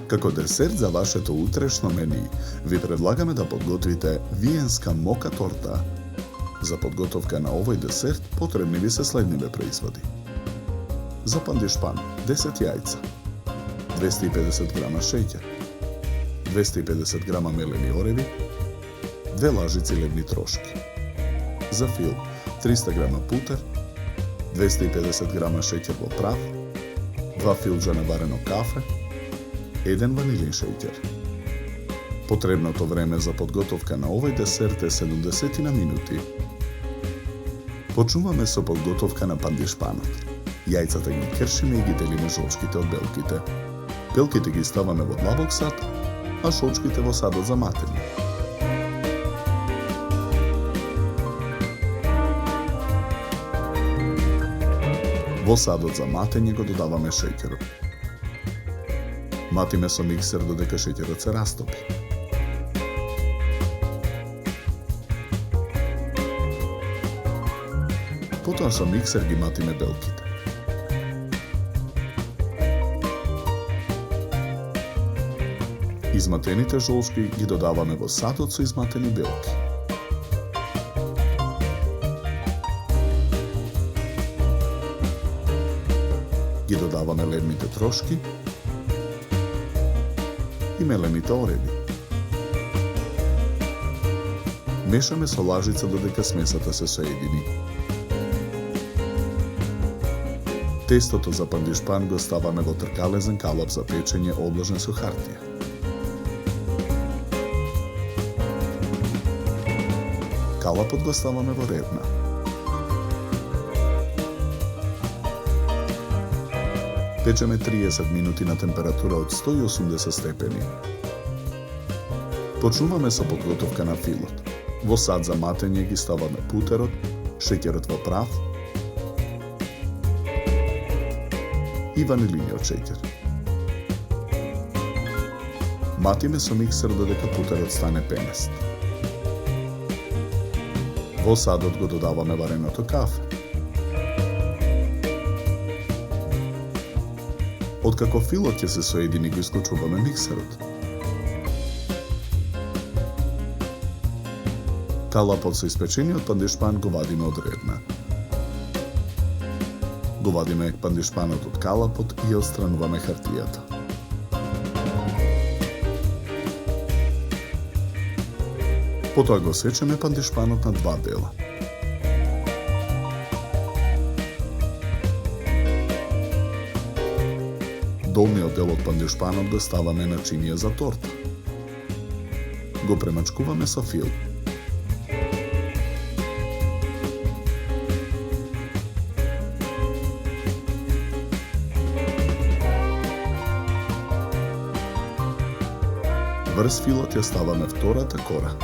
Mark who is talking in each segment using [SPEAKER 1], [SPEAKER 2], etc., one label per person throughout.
[SPEAKER 1] Како десерт за вашето утрешно мени, ви предлагаме да подготвите виенска мока торта. За подготовка на овој десерт потребни ви се следниве производи. За пандишпан 10 јајца, 250 грама шеќер, 250 грама мелени ореви, 2 лажици лебни трошки. За фил 300 грама путер, 250 грама шеќер во прав, 2 филџана варено кафе, 1 ванилин шеќер. Потребното време за подготовка на овој десерт е 70 минути. Почнуваме со подготовка на пандишпанот. Јајцата ги кршиме и ги делиме жолчките од белките. Белките ги ставаме во длабок сад, а шолчките во садот за матење. Во садот за матење го додаваме шеќерот. Матиме со миксер додека шеќерот се растопи. Потоа со миксер ги матиме белките. Изматените жолчки ги додаваме во садот со изматени белки. Ги додаваме лебните трошки и мелените ореви. Мешаме со лажица додека смесата се соедини. Тестото за пандишпан го ставаме во тркалезен калап за печење обложен со хартија. Калапот го ставаме во редна. Печеме 30 минути на температура од 180 степени. Почнуваме со подготовка на филот. Во сад за матење ги ставаме путерот, шеќерот во прав и ванилиниот шеќер. Матиме со миксер додека путерот стане пенест. Во садот го додаваме вареното кафе. Откако филот ќе се соедини, го исклучуваме миксерот. Калапот со испечениот пандишпан го вадиме од редна. Го вадиме пандишпанот од калапот и ја отстрануваме хартијата. Потоа го сечеме пандишпанот на 2 дела. Долниот дел од пандишпанот го ставаме на чинија за торта. Го премачкуваме со фил. Врз филот ја ставаме втората кора.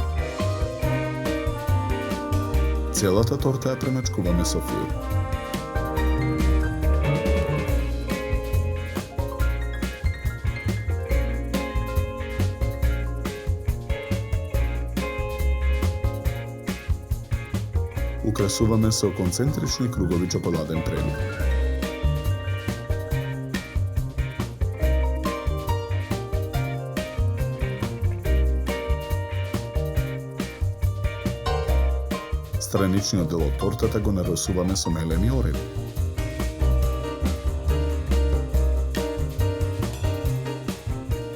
[SPEAKER 1] Целата торта ја премачкуваме со фил. Украсуваме со концентрични кругови чоколаден прелив. Страничниот дел од тортата го нарисуваме со мелени ореви.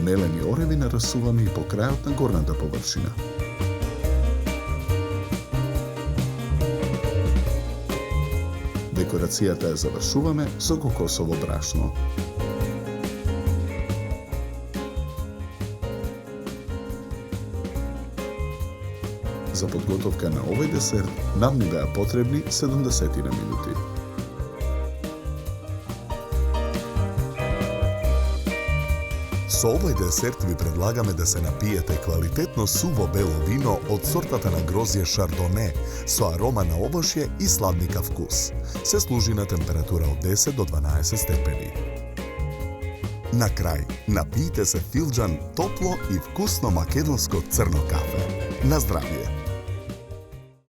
[SPEAKER 1] Мелени ореви нарисуваме и по крајот на горната површина. Декорацијата ја завршуваме со кокосово брашно. За подготовка на овој десерт нам ни беа потребни 70 минути.
[SPEAKER 2] Со овој десерт ви предлагаме да се напиете квалитетно суво бело вино од сортата на грозје Шардоне со арома на овошје и сладника вкус. Се служи на температура од 10 до 12 степени. На крај, напијте се филџан топло и вкусно македонско црно кафе. На здравје!